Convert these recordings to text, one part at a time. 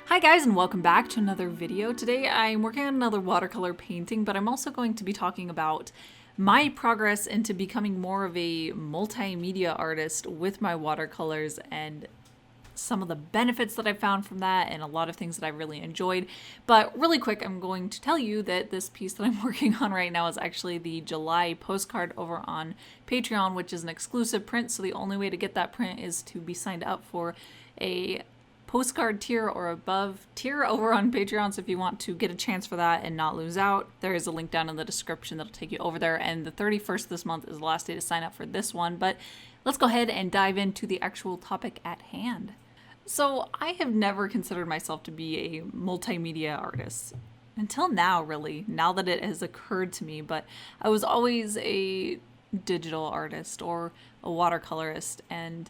Hi guys, and welcome back to another video. Today I'm working on another watercolor painting, but I'm also going to be talking about my progress into becoming more of a multimedia artist with my watercolors and some of the benefits that I found from that and a lot of things that I really enjoyed. But really quick, I'm going to tell you that this piece that I'm working on right now is actually the July postcard over on Patreon, which is an exclusive print. So the only way to get that print is to be signed up for a postcard tier or above tier over on Patreon. So if you want to get a chance for that and not lose out, there is a link down in the description that'll take you over there. And the 31st this month is the last day to sign up for this one. But let's go ahead and dive into the actual topic at hand. So I have never considered myself to be a multimedia artist until now, really, now that it has occurred to me. But I was always a digital artist or a watercolorist, and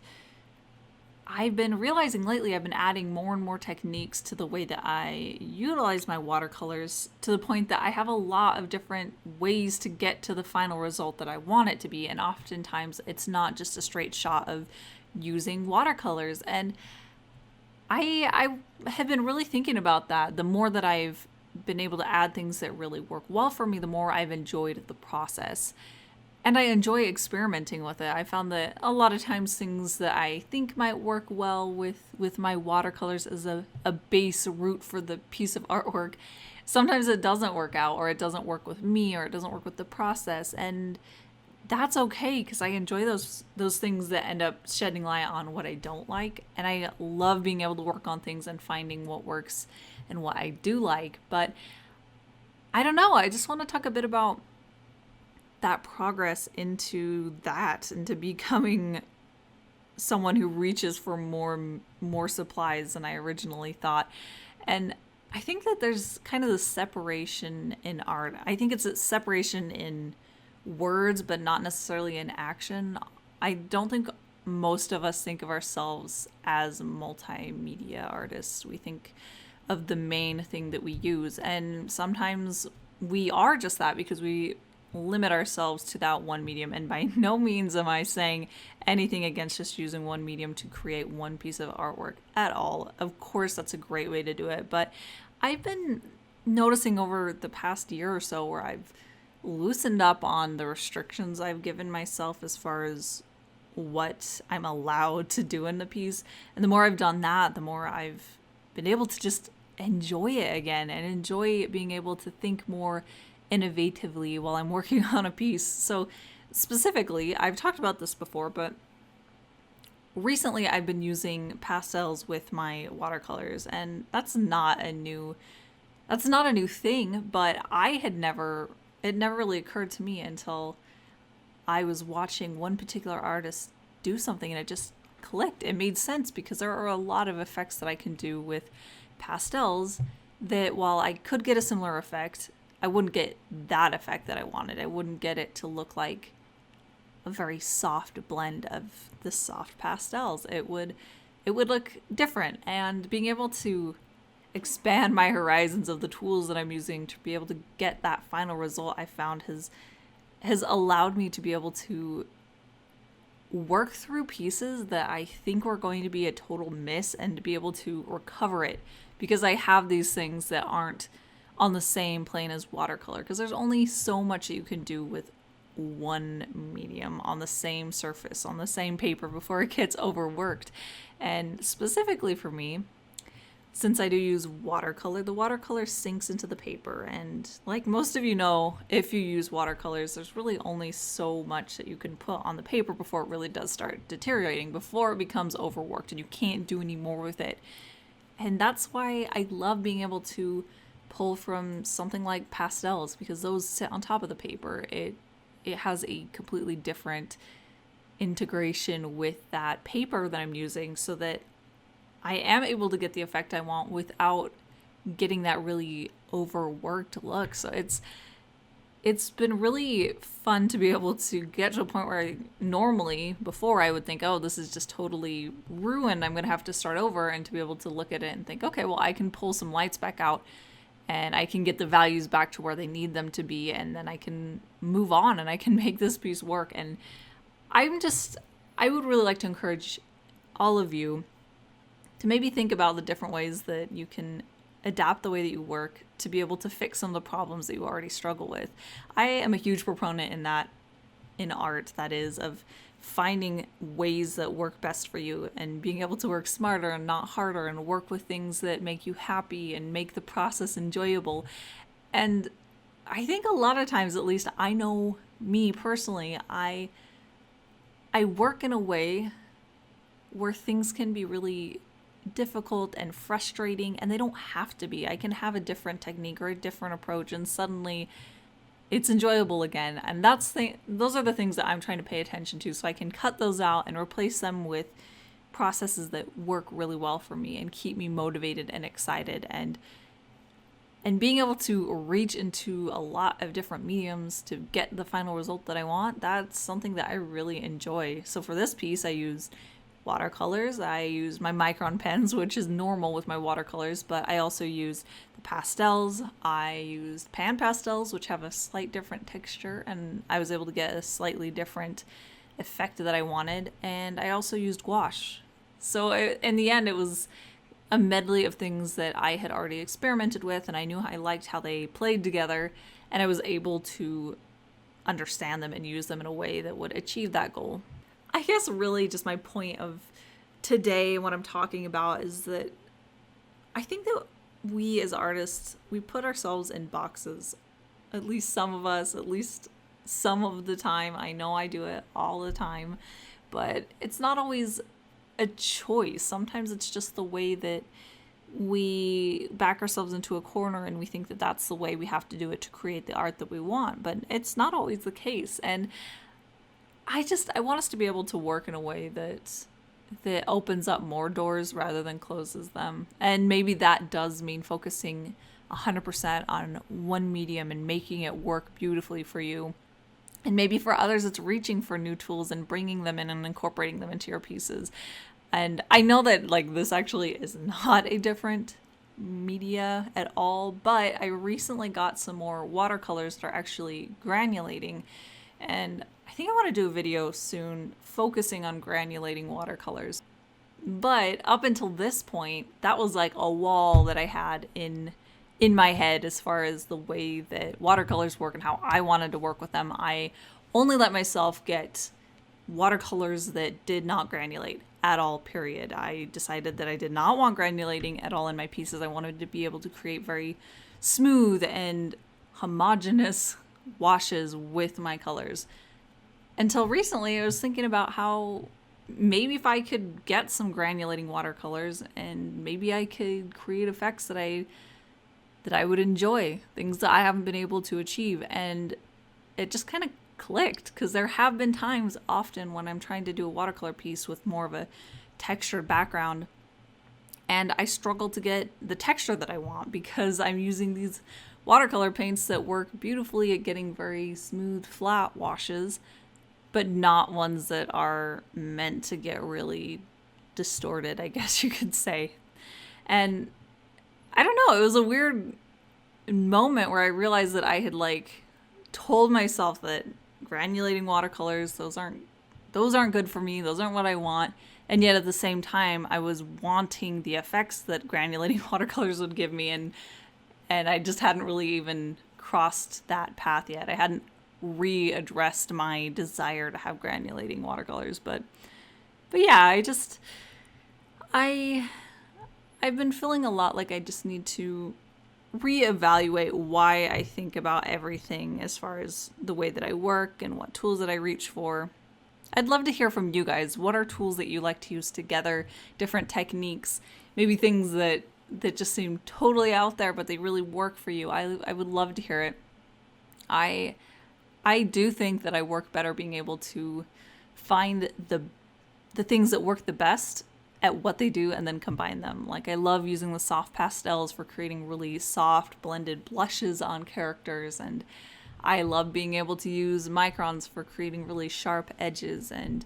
I've been realizing lately I've been adding more and more techniques to the way that I utilize my watercolors, to the point that I have a lot of different ways to get to the final result that I want it to be. And oftentimes it's not just a straight shot of using watercolors. And I have been really thinking about that. The more that I've been able to add things that really work well for me, the more I've enjoyed the process. And I enjoy experimenting with it. I found that a lot of times things that I think might work well with my watercolors as a base root for the piece of artwork, sometimes it doesn't work out, or it doesn't work with me, or it doesn't work with the process. And that's okay, because I enjoy those things that end up shedding light on what I don't like. And I love being able to work on things and finding what works and what I do like. But I don't know, I just want to talk a bit about that progress into becoming someone who reaches for more supplies than I originally thought. And I think that there's kind of the separation in art. I think it's a separation in words, but not necessarily in action. I don't think most of us think of ourselves as multimedia artists. We think of the main thing that we use, and sometimes we are just that because we limit ourselves to that one medium. And by no means am I saying anything against just using one medium to create one piece of artwork at all. Of course, that's a great way to do it. But I've been noticing over the past year or so where I've loosened up on the restrictions I've given myself as far as what I'm allowed to do in the piece. And the more I've done that, the more I've been able to just enjoy it again and enjoy being able to think more innovatively while I'm working on a piece. So specifically, I've talked about this before, but recently I've been using pastels with my watercolors, and that's not a new thing, but it never really occurred to me until I was watching one particular artist do something and it just clicked. It made sense because there are a lot of effects that I can do with pastels that, while I could get a similar effect, I wouldn't get that effect that I wanted. I wouldn't get it to look like a very soft blend of the soft pastels. It would look different. And being able to expand my horizons of the tools that I'm using to be able to get that final result, I found has allowed me to be able to work through pieces that I think were going to be a total miss and to be able to recover it, because I have these things that aren't on the same plane as watercolor, because there's only so much that you can do with one medium on the same surface, on the same paper, before it gets overworked. And specifically for me, since I do use watercolor, the watercolor sinks into the paper. And like most of you know, if you use watercolors, there's really only so much that you can put on the paper before it really does start deteriorating, before it becomes overworked and you can't do any more with it. And that's why I love being able to pull from something like pastels, because those sit on top of the paper. It has a completely different integration with that paper that I'm using, so that I am able to get the effect I want without getting that really overworked look. So it's been really fun to be able to get to a point where normally before I would think, oh, this is just totally ruined, I'm gonna have to start over, and to be able to look at it and think, okay, well, I can pull some lights back out and I can get the values back to where they need them to be, and then I can move on and I can make this piece work. And I would really like to encourage all of you to maybe think about the different ways that you can adapt the way that you work to be able to fix some of the problems that you already struggle with. I am a huge proponent in art, that is, of finding ways that work best for you and being able to work smarter and not harder and work with things that make you happy and make the process enjoyable. And I think a lot of times, at least I know me personally, I work in a way where things can be really difficult and frustrating, and they don't have to be. I can have a different technique or a different approach and suddenly it's enjoyable again. And those are the things that I'm trying to pay attention to, so I can cut those out and replace them with processes that work really well for me and keep me motivated and excited, and being able to reach into a lot of different mediums to get the final result that I want. That's something that I really enjoy. So for this piece, I used watercolors. I use my micron pens, which is normal with my watercolors, but I also use the pastels. I used pan pastels, which have a slight different texture, and I was able to get a slightly different effect that I wanted. And I also used gouache. So in the end, it was a medley of things that I had already experimented with, and I knew I liked how they played together, and I was able to understand them and use them in a way that would achieve that goal. I guess really just my point of today, what I'm talking about, is that I think that we as artists, we put ourselves in boxes. At least some of us, at least some of the time. I know I do it all the time, but it's not always a choice. Sometimes it's just the way that we back ourselves into a corner and we think that that's the way we have to do it to create the art that we want, but it's not always the case. And I want us to be able to work in a way that opens up more doors rather than closes them. And maybe that does mean focusing 100% on one medium and making it work beautifully for you. And maybe for others, it's reaching for new tools and bringing them in and incorporating them into your pieces. And I know that this actually is not a different media at all, but I recently got some more watercolors that are actually granulating. And I think I want to do a video soon focusing on granulating watercolors. But up until this point, that was like a wall that I had in my head as far as the way that watercolors work and how I wanted to work with them. I only let myself get watercolors that did not granulate at all, period. I decided that I did not want granulating at all in my pieces. I wanted to be able to create very smooth and homogeneous washes with my colors. Until recently, I was thinking about how maybe if I could get some granulating watercolors and maybe I could create effects that I would enjoy, things that I haven't been able to achieve. And it just kind of clicked, because there have been times often when I'm trying to do a watercolor piece with more of a textured background and I struggle to get the texture that I want because I'm using these watercolor paints that work beautifully at getting very smooth, flat washes, but not ones that are meant to get really distorted, I guess you could say. And I don't know, it was a weird moment where I realized that I had told myself that granulating watercolors, those aren't good for me, those aren't what I want. And yet at the same time, I was wanting the effects that granulating watercolors would give me, and I just hadn't really even crossed that path yet. I hadn't readdressed my desire to have granulating watercolors, but yeah, I've been feeling a lot like I just need to reevaluate why I think about everything as far as the way that I work and what tools that I reach for. I'd love to hear from you guys. What are tools that you like to use together, different techniques, maybe things that just seem totally out there but they really work for you? I would love to hear it. I do think that I work better being able to find the things that work the best at what they do and then combine them. I love using the soft pastels for creating really soft blended blushes on characters, and I love being able to use microns for creating really sharp edges and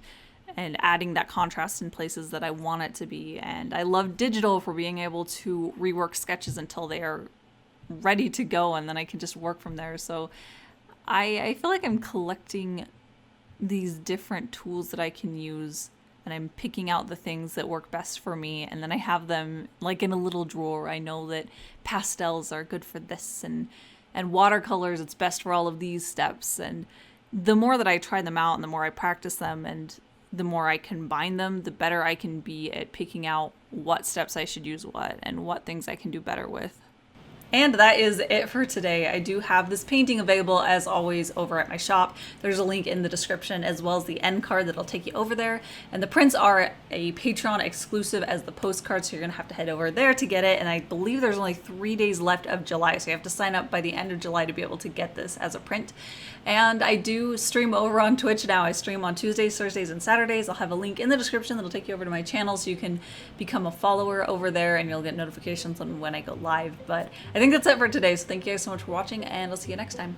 adding that contrast in places that I want it to be. And I love digital for being able to rework sketches until they are ready to go, and then I can just work from there. So I feel like I'm collecting these different tools that I can use and I'm picking out the things that work best for me, and then I have them like in a little drawer. I know that pastels are good for this, and watercolors, it's best for all of these steps. And the more that I try them out and the more I practice them and the more I combine them, the better I can be at picking out what steps I should use what and what things I can do better with. And that is it for today. I do have this painting available as always over at my shop. There's a link in the description as well as the end card that'll take you over there. And the prints are a Patreon exclusive as the postcard, so you're gonna have to head over there to get it. And I believe there's only 3 days left of July, so you have to sign up by the end of July to be able to get this as a print. And I do stream over on Twitch now. I stream on Tuesdays, Thursdays, and Saturdays. I'll have a link in the description that'll take you over to my channel so you can become a follower over there and you'll get notifications on when I go live. But I think that's it for today, so thank you guys so much for watching, and I'll see you next time.